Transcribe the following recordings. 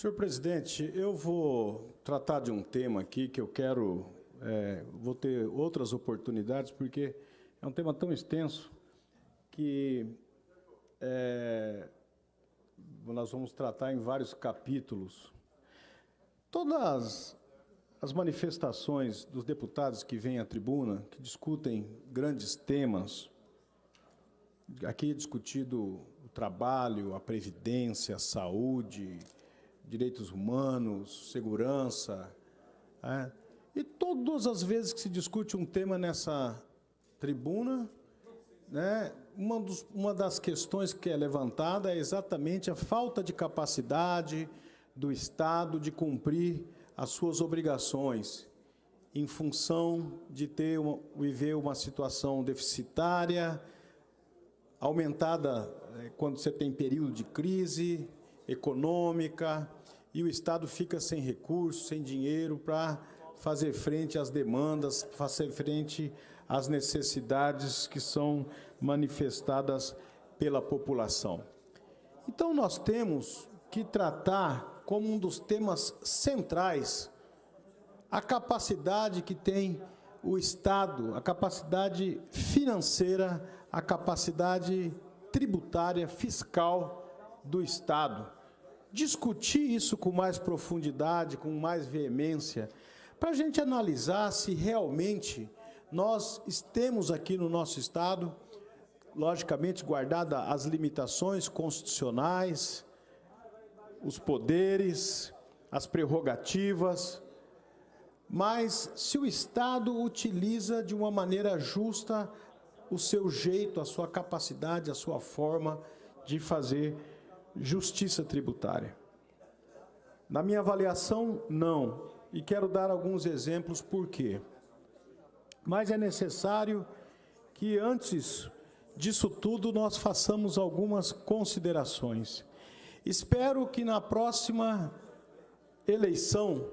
Senhor presidente, eu vou tratar de um tema aqui que eu quero, vou ter outras oportunidades, porque é um tema tão extenso que nós vamos tratar em vários capítulos. Todas as manifestações dos deputados que vêm à tribuna, que discutem grandes temas, aqui é discutido o trabalho, a previdência, a saúde, direitos humanos, segurança, e todas as vezes que se discute um tema nessa tribuna, uma das questões que é levantada é exatamente a falta de capacidade do Estado de cumprir as suas obrigações, em função de viver uma situação deficitária, aumentada quando você tem período de crise econômica, e o Estado fica sem recursos, sem dinheiro para fazer frente às demandas, fazer frente às necessidades que são manifestadas pela população. Então, nós temos que tratar como um dos temas centrais a capacidade que tem o Estado, a capacidade financeira, a capacidade tributária, fiscal do Estado. Discutir isso com mais profundidade, com mais veemência, para a gente analisar se realmente nós temos aqui no nosso Estado, logicamente guardadas as limitações constitucionais, os poderes, as prerrogativas, mas se o Estado utiliza de uma maneira justa o seu jeito, a sua capacidade, a sua forma de fazer justiça tributária. Na minha avaliação, não. E quero dar alguns exemplos por quê. Mas é necessário que, antes disso tudo, nós façamos algumas considerações. Espero que na próxima eleição,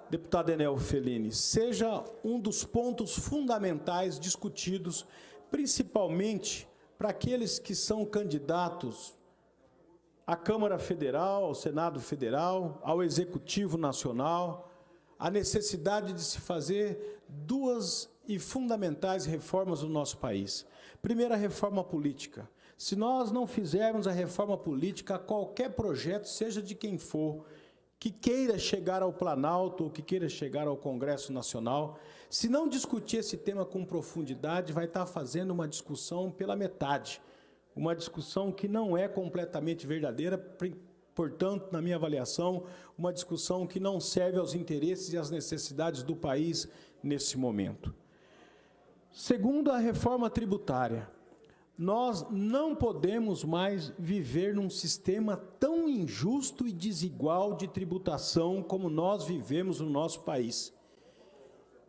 deputado Enel Fellini, seja um dos pontos fundamentais discutidos, principalmente para aqueles que são candidatos à Câmara Federal, ao Senado Federal, ao Executivo Nacional, a necessidade de se fazer duas e fundamentais reformas no nosso país. Primeira, a reforma política. Se nós não fizermos a reforma política, qualquer projeto, seja de quem for, que queira chegar ao Planalto ou que queira chegar ao Congresso Nacional, se não discutir esse tema com profundidade, vai estar fazendo uma discussão pela metade, uma discussão que não é completamente verdadeira, portanto, na minha avaliação, uma discussão que não serve aos interesses e às necessidades do país nesse momento. Segundo, a reforma tributária. Nós não podemos mais viver num sistema tão injusto e desigual de tributação como nós vivemos no nosso país.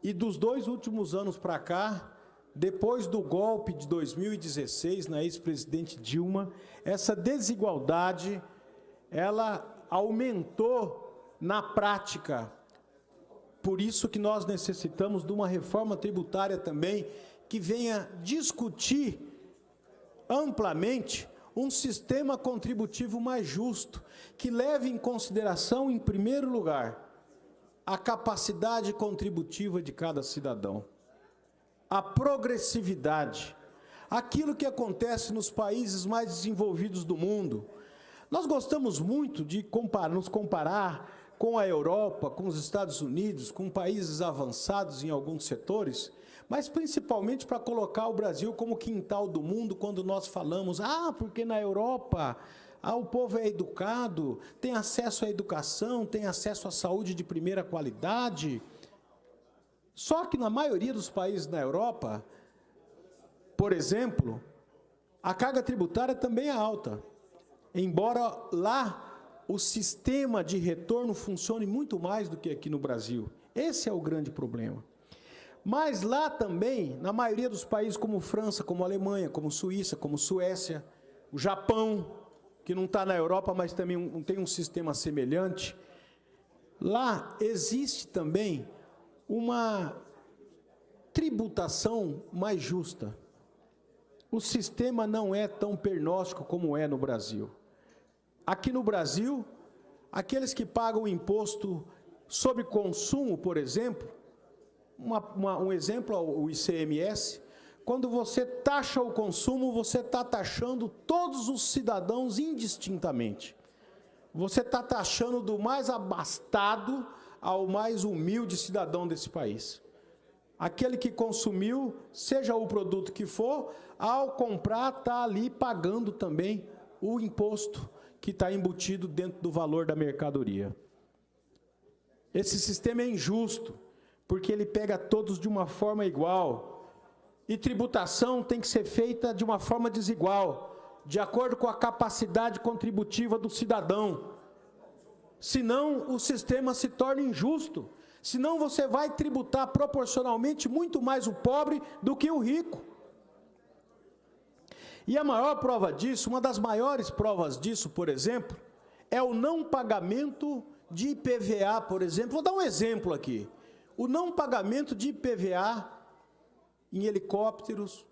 E dos 2 últimos anos para cá, depois do golpe de 2016, na ex-presidente Dilma, essa desigualdade, ela aumentou na prática. Por isso que nós necessitamos de uma reforma tributária também, que venha discutir amplamente um sistema contributivo mais justo, que leve em consideração, em primeiro lugar, a capacidade contributiva de cada cidadão, a progressividade, aquilo que acontece nos países mais desenvolvidos do mundo. Nós gostamos muito de nos comparar com a Europa, com os Estados Unidos, com países avançados em alguns setores, mas principalmente para colocar o Brasil como quintal do mundo quando nós falamos, porque na Europa o povo é educado, tem acesso à educação, tem acesso à saúde de primeira qualidade. Só que na maioria dos países na Europa, por exemplo, a carga tributária também é alta, embora lá o sistema de retorno funcione muito mais do que aqui no Brasil. Esse é o grande problema. Mas lá também, na maioria dos países como França, como Alemanha, como Suíça, como Suécia, o Japão, que não está na Europa, mas também tem um sistema semelhante, lá existe também uma tributação mais justa. O sistema não é tão pernóstico como é no Brasil. Aqui no Brasil, aqueles que pagam imposto sobre consumo, por exemplo, um exemplo, o ICMS, quando você taxa o consumo, você está taxando todos os cidadãos indistintamente. Você está taxando do mais abastado ao mais humilde cidadão desse país. Aquele que consumiu, seja o produto que for, ao comprar, está ali pagando também o imposto que está embutido dentro do valor da mercadoria. Esse sistema é injusto, porque ele pega todos de uma forma igual. E tributação tem que ser feita de uma forma desigual, de acordo com a capacidade contributiva do cidadão. Senão, o sistema se torna injusto. Senão, você vai tributar proporcionalmente muito mais o pobre do que o rico. E a maior prova disso, uma das maiores provas disso, por exemplo, é o não pagamento de IPVA, por exemplo. Vou dar um exemplo aqui. O não pagamento de IPVA em helicópteros,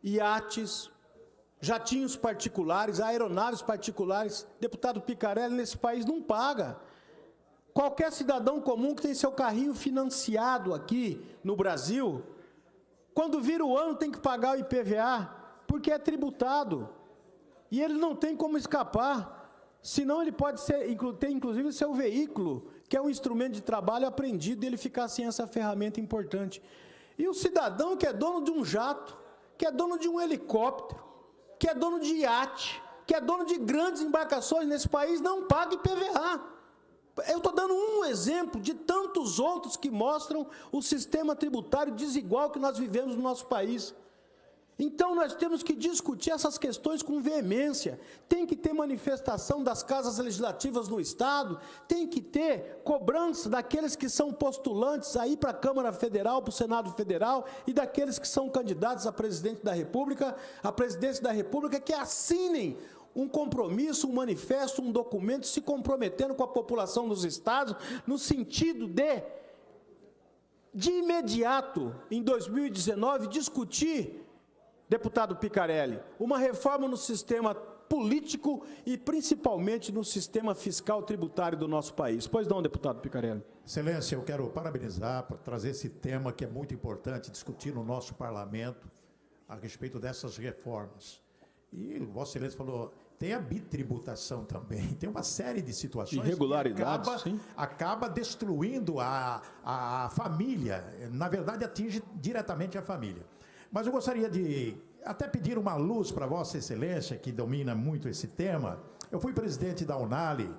iates, jatinhos particulares, aeronaves particulares. Deputado Picarelli, nesse país não paga. Qualquer cidadão comum que tem seu carrinho financiado aqui no Brasil, quando vira o ano tem que pagar o IPVA, porque é tributado. E ele não tem como escapar, senão ele pode ter inclusive seu veículo, que é um instrumento de trabalho apreendido, e ele ficar sem essa ferramenta importante. E o cidadão que é dono de um jato, que é dono de um helicóptero, que é dono de iate, que é dono de grandes embarcações nesse país, não paga IPVA. Eu estou dando um exemplo de tantos outros que mostram o sistema tributário desigual que nós vivemos no nosso país. Então, nós temos que discutir essas questões com veemência. Tem que ter manifestação das casas legislativas no Estado, tem que ter cobrança daqueles que são postulantes aí para a Câmara Federal, para o Senado Federal, e daqueles que são candidatos a presidente da República, a presidência da República, que assinem um compromisso, um manifesto, um documento, se comprometendo com a população dos estados, no sentido de imediato, em 2019, discutir, deputado Picarelli, uma reforma no sistema político e principalmente no sistema fiscal tributário do nosso país. Pois não, deputado Picarelli. Excelência, eu quero parabenizar por trazer esse tema que é muito importante discutir no nosso parlamento a respeito dessas reformas. E Vossa Excelência falou, tem a bitributação também, tem uma série de situações irregularidades, que acaba destruindo a família, na verdade atinge diretamente a família. Mas eu gostaria de até pedir uma luz para Vossa Excelência, que domina muito esse tema. Eu fui presidente da Unali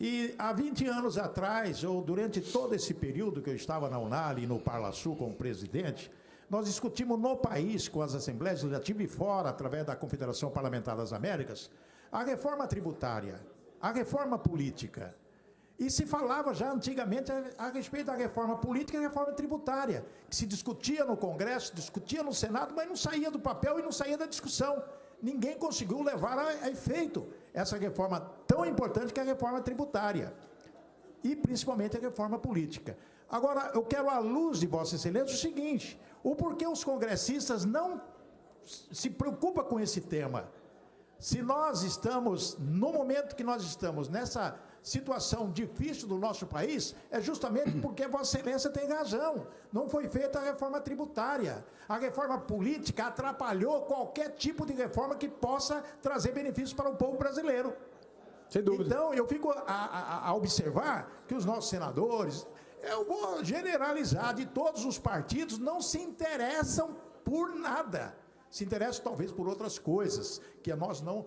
e há 20 anos atrás, ou durante todo esse período que eu estava na Unali e no Parlasul como presidente, nós discutimos no país, com as Assembleias Legislativas e fora, através da Confederação Parlamentar das Américas, a reforma tributária, a reforma política. E se falava já antigamente a respeito da reforma política e reforma tributária, que se discutia no Congresso, discutia no Senado, mas não saía do papel e não saía da discussão. Ninguém conseguiu levar a efeito essa reforma tão importante que é a reforma tributária. E principalmente a reforma política. Agora, eu quero à luz de Vossa Excelência o seguinte, o porquê os congressistas não se preocupam com esse tema. Se nós estamos, no momento que nós estamos nessa situação difícil do nosso país, é justamente porque Vossa Excelência tem razão. Não foi feita a reforma tributária. A reforma política atrapalhou qualquer tipo de reforma que possa trazer benefícios para o povo brasileiro. Sem dúvida. Então, eu fico a observar que os nossos senadores, eu vou generalizar, de todos os partidos, não se interessam por nada. Se interessam talvez por outras coisas, que nós não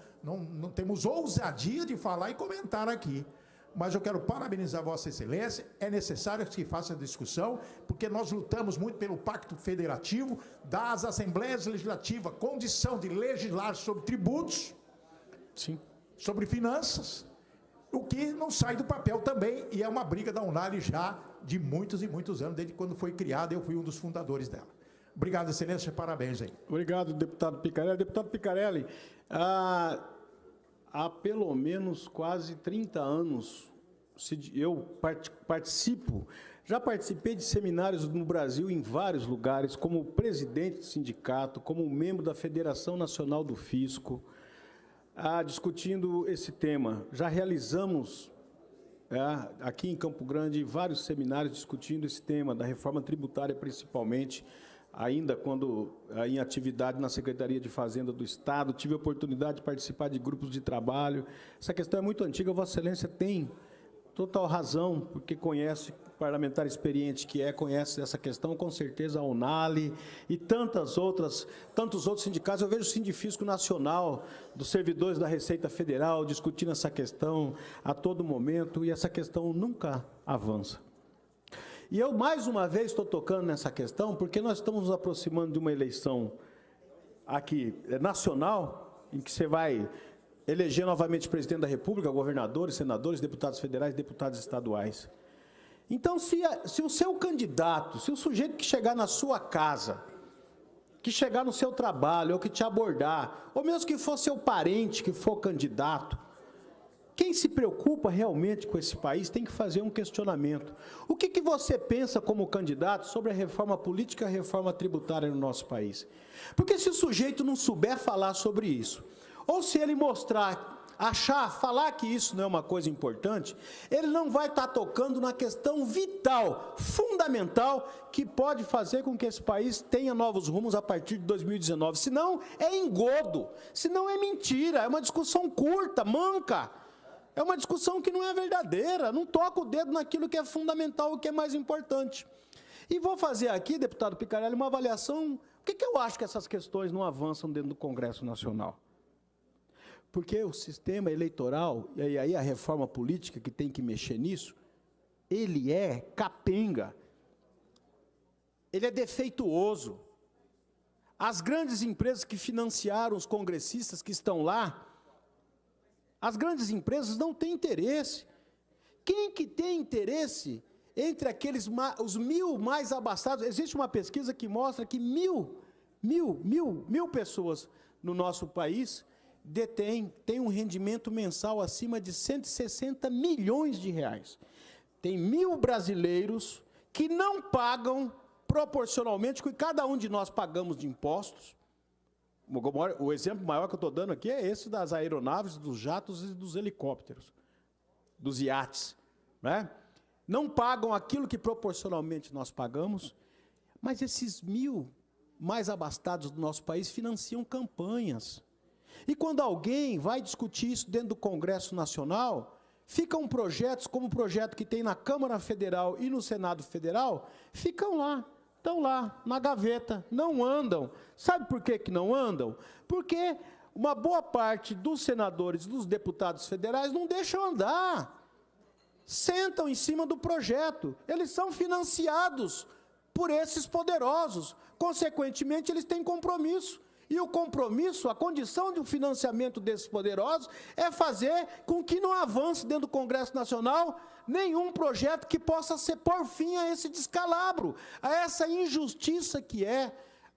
temos ousadia de falar e comentar aqui. Mas eu quero parabenizar Vossa Excelência, é necessário que se faça a discussão, porque nós lutamos muito pelo Pacto Federativo, das Assembleias Legislativas, condição de legislar sobre tributos, sim, sobre finanças, o que não sai do papel também, e é uma briga da Unali já de muitos e muitos anos, desde quando foi criada, eu fui um dos fundadores dela. Obrigado, Excelência, parabéns aí. Obrigado, deputado Picarelli. Deputado Picarelli, há pelo menos quase 30 anos, eu já participei de seminários no Brasil em vários lugares, como presidente do sindicato, como membro da Federação Nacional do Fisco, discutindo esse tema. Já realizamos aqui em Campo Grande, vários seminários discutindo esse tema da reforma tributária, principalmente, ainda quando em atividade na Secretaria de Fazenda do Estado, tive a oportunidade de participar de grupos de trabalho. Essa questão é muito antiga, Vossa Excelência tem total razão, porque conhece, parlamentar experiente que conhece essa questão, com certeza a UNALI e tantos outros sindicatos. Eu vejo o Sindifisco Nacional dos Servidores da Receita Federal discutindo essa questão a todo momento, e essa questão nunca avança. E eu, mais uma vez, estou tocando nessa questão, porque nós estamos nos aproximando de uma eleição aqui nacional, em que você vai eleger novamente presidente da República, governadores, senadores, deputados federais, deputados estaduais. Então, se o seu candidato, se o sujeito que chegar na sua casa, que chegar no seu trabalho, ou que te abordar, ou mesmo que for seu parente, que for candidato, quem se preocupa realmente com esse país tem que fazer um questionamento. O que você pensa como candidato sobre a reforma política e a reforma tributária no nosso país? Porque se o sujeito não souber falar sobre isso, ou se ele mostrar, falar que isso não é uma coisa importante, ele não vai estar tocando na questão vital, fundamental, que pode fazer com que esse país tenha novos rumos a partir de 2019. Senão é engodo, senão é mentira, é uma discussão curta, manca. É uma discussão que não é verdadeira, não toca o dedo naquilo que é fundamental, o que é mais importante. E vou fazer aqui, deputado Picariello, uma avaliação. Por que eu acho que essas questões não avançam dentro do Congresso Nacional? Porque o sistema eleitoral, e aí a reforma política que tem que mexer nisso, ele é capenga, ele é defeituoso. As grandes empresas que financiaram os congressistas que estão lá, as grandes empresas não têm interesse. Quem que tem interesse entre os 1.000 mais abastados? Existe uma pesquisa que mostra que mil pessoas no nosso país têm um rendimento mensal acima de 160 milhões de reais. Tem 1.000 brasileiros que não pagam proporcionalmente o que cada um de nós pagamos de impostos. O exemplo maior que eu estou dando aqui é esse das aeronaves, dos jatos e dos helicópteros, dos iates, né? Não pagam aquilo que proporcionalmente nós pagamos, mas esses 1.000 mais abastados do nosso país financiam campanhas. E quando alguém vai discutir isso dentro do Congresso Nacional, ficam projetos como o projeto que tem na Câmara Federal e no Senado Federal, ficam lá. Estão lá, na gaveta, não andam. Sabe por que não andam? Porque uma boa parte dos senadores, dos deputados federais, não deixam andar. Sentam em cima do projeto. Eles são financiados por esses poderosos. Consequentemente, eles têm compromisso. E o compromisso, a condição de um financiamento desses poderosos é fazer com que não avance dentro do Congresso Nacional nenhum projeto que possa pôr fim a esse descalabro, a essa injustiça que é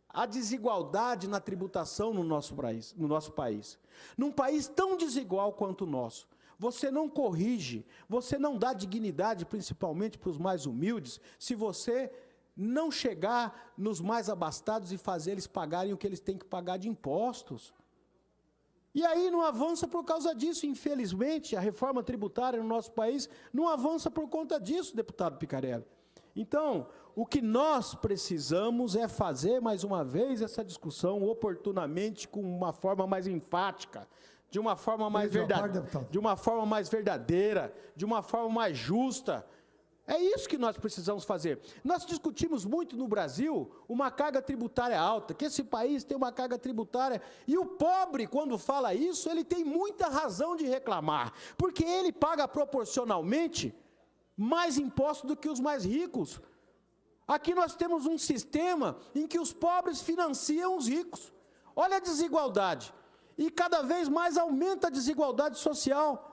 a desigualdade na tributação no nosso país. Num país tão desigual quanto o nosso, você não corrige, você não dá dignidade, principalmente para os mais humildes, se você não chegar nos mais abastados e fazer eles pagarem o que eles têm que pagar de impostos. E aí não avança por causa disso, infelizmente, a reforma tributária no nosso país não avança por conta disso, deputado Picariello. Então, o que nós precisamos é fazer, mais uma vez, essa discussão oportunamente, com uma forma mais enfática, de uma forma mais verdadeira, de uma forma mais justa. É isso que nós precisamos fazer. Nós discutimos muito no Brasil uma carga tributária alta, que esse país tem uma carga tributária, e o pobre, quando fala isso, ele tem muita razão de reclamar, porque ele paga proporcionalmente mais impostos do que os mais ricos. Aqui nós temos um sistema em que os pobres financiam os ricos. Olha a desigualdade. E cada vez mais aumenta a desigualdade social.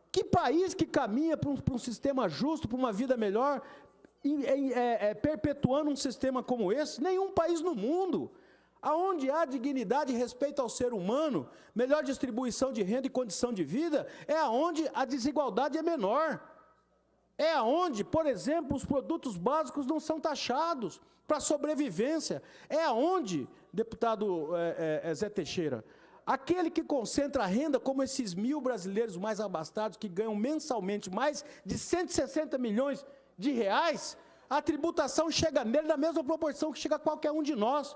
Que país que caminha para um sistema justo, para uma vida melhor, perpetuando um sistema como esse? Nenhum país no mundo. Aonde há dignidade e respeito ao ser humano, melhor distribuição de renda e condição de vida, é aonde a desigualdade é menor. É aonde, por exemplo, os produtos básicos não são taxados para sobrevivência. É aonde, deputado Zé Teixeira, Aquele que concentra a renda, como esses 1.000 brasileiros mais abastados, que ganham mensalmente mais de 160 milhões de reais, a tributação chega nele na mesma proporção que chega a qualquer um de nós.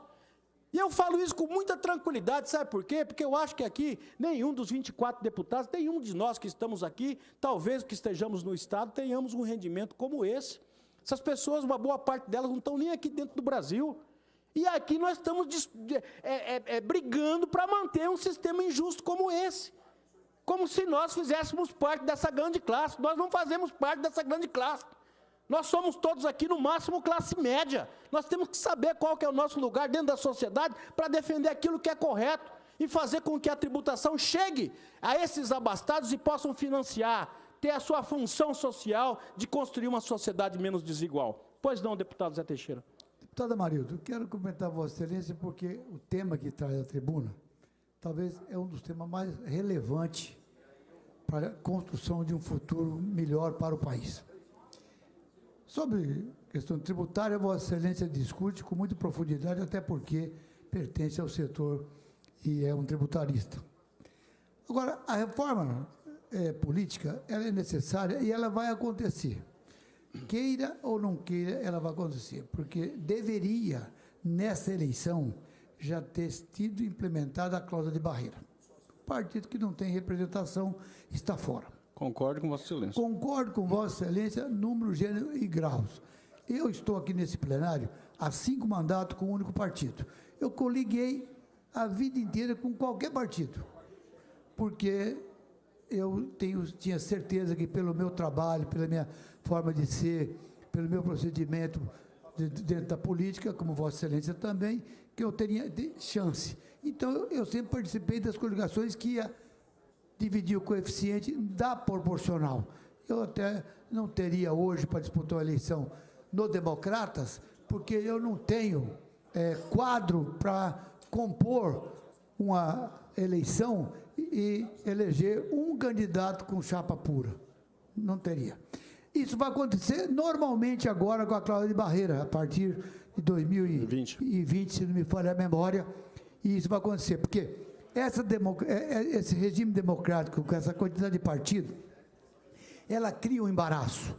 E eu falo isso com muita tranquilidade, sabe por quê? Porque eu acho que aqui, nenhum dos 24 deputados, nenhum de nós que estamos aqui, talvez que estejamos no Estado, tenhamos um rendimento como esse. Essas pessoas, uma boa parte delas, não estão nem aqui dentro do Brasil. E aqui nós estamos brigando para manter um sistema injusto como esse. Como se nós fizéssemos parte dessa grande classe. Nós não fazemos parte dessa grande classe. Nós somos todos aqui, no máximo, classe média. Nós temos que saber qual que é o nosso lugar dentro da sociedade para defender aquilo que é correto e fazer com que a tributação chegue a esses abastados e possam financiar, ter a sua função social de construir uma sociedade menos desigual. Pois não, deputado Zé Teixeira. Deputada Marildo, eu quero comentar a Vossa Excelência porque o tema que traz à tribuna talvez é um dos temas mais relevantes para a construção de um futuro melhor para o país. Sobre questão tributária, Vossa Excelência discute com muita profundidade, até porque pertence ao setor e é um tributarista. Agora, a reforma política, ela é necessária e ela vai acontecer. Queira ou não queira, ela vai acontecer, porque deveria, nessa eleição, já ter sido implementada a cláusula de barreira. O partido que não tem representação está fora. Concordo com Vossa Excelência. Concordo com Vossa Excelência, número, gênero e graus. Eu estou aqui nesse plenário há 5 mandatos com um único partido. Eu coliguei a vida inteira com qualquer partido, porque eu tinha certeza que pelo meu trabalho, pela minha forma de ser, pelo meu procedimento dentro da política, como Vossa Excelência também, que eu teria chance. Então, eu sempre participei das coligações que ia dividir o coeficiente da proporcional. Eu até não teria hoje para disputar uma eleição no Democratas, porque eu não tenho quadro para compor uma eleição e eleger um candidato com chapa pura. Não teria. Isso vai acontecer normalmente agora com a cláusula de barreira, a partir de 2020, se não me falha a memória, e isso vai acontecer, porque esse regime democrático, com essa quantidade de partido, ela cria um embaraço,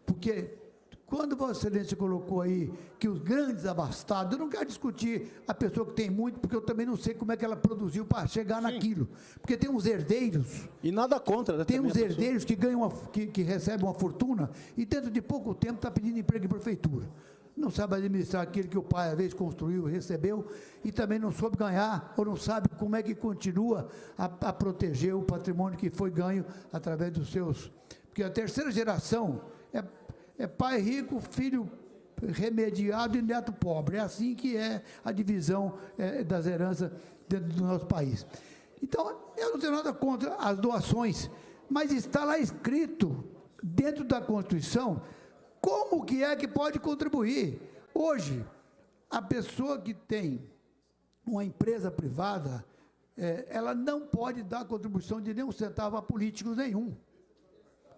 porque quando Vossa Excelência colocou aí que os grandes abastados, eu não quero discutir a pessoa que tem muito, porque eu também não sei como é que ela produziu para chegar naquilo. Porque tem uns herdeiros. E nada contra, né? Tem uns herdeiros que ganham que recebem uma fortuna e dentro de pouco tempo está pedindo emprego em prefeitura. Não sabe administrar aquilo que o pai, às vezes, construiu, recebeu, e também não soube ganhar, ou não sabe como é que continua a proteger o patrimônio que foi ganho através dos seus. Porque a terceira geração é pai rico, filho remediado e neto pobre. É assim que é a divisão das heranças dentro do nosso país. Então, eu não tenho nada contra as doações, mas está lá escrito, dentro da Constituição, como que é que pode contribuir. Hoje, a pessoa que tem uma empresa privada, ela não pode dar contribuição de nenhum centavo a políticos nenhum,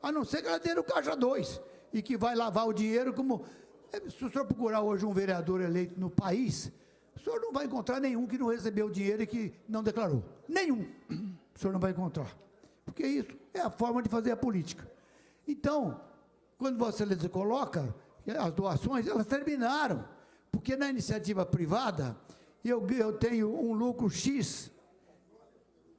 a não ser que ela tenha no caixa 2, e que vai lavar o dinheiro como... Se o senhor procurar hoje um vereador eleito no país, o senhor não vai encontrar nenhum que não recebeu dinheiro e que não declarou. Nenhum. O senhor não vai encontrar. Porque isso é a forma de fazer a política. Então, quando Vossa Excelência coloca as doações, elas terminaram. Porque na iniciativa privada, eu tenho um lucro X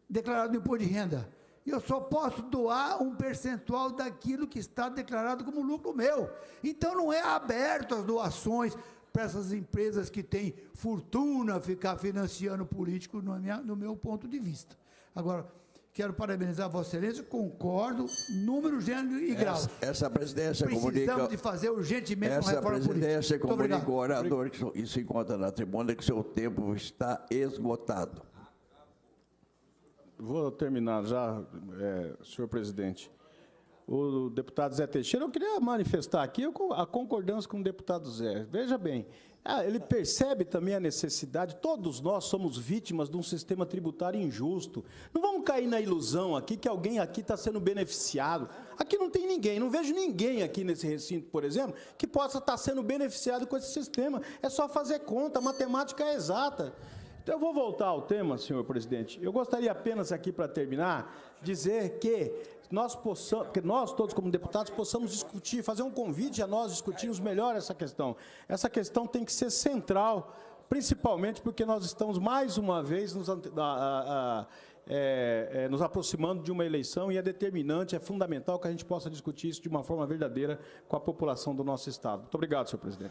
declarado no imposto de renda. Eu só posso doar um percentual daquilo que está declarado como lucro meu. Então, não é aberto as doações para essas empresas que têm fortuna ficar financiando político, no meu ponto de vista. Agora, quero parabenizar Vossa Excelência, concordo, número, gênero e grau. Essa presidência Precisamos de fazer urgentemente uma reforma política. Essa presidência comunica ao orador que se encontra na tribuna que seu tempo está esgotado. Vou terminar já, senhor presidente. O deputado Zé Teixeira, eu queria manifestar aqui a concordância com o deputado Zé. Veja bem, ele percebe também a necessidade, todos nós somos vítimas de um sistema tributário injusto. Não vamos cair na ilusão aqui que alguém aqui está sendo beneficiado. Aqui não tem ninguém, não vejo ninguém aqui nesse recinto, por exemplo, que possa estar sendo beneficiado com esse sistema. É só fazer conta, a matemática é exata. Então, eu vou voltar ao tema, senhor presidente. Eu gostaria apenas aqui, para terminar, dizer que nós todos como deputados, possamos discutir, fazer um convite a nós discutirmos melhor essa questão. Essa questão tem que ser central, principalmente porque nós estamos, mais uma vez, nos aproximando de uma eleição, e é determinante, é fundamental que a gente possa discutir isso de uma forma verdadeira com a população do nosso Estado. Muito obrigado, senhor presidente.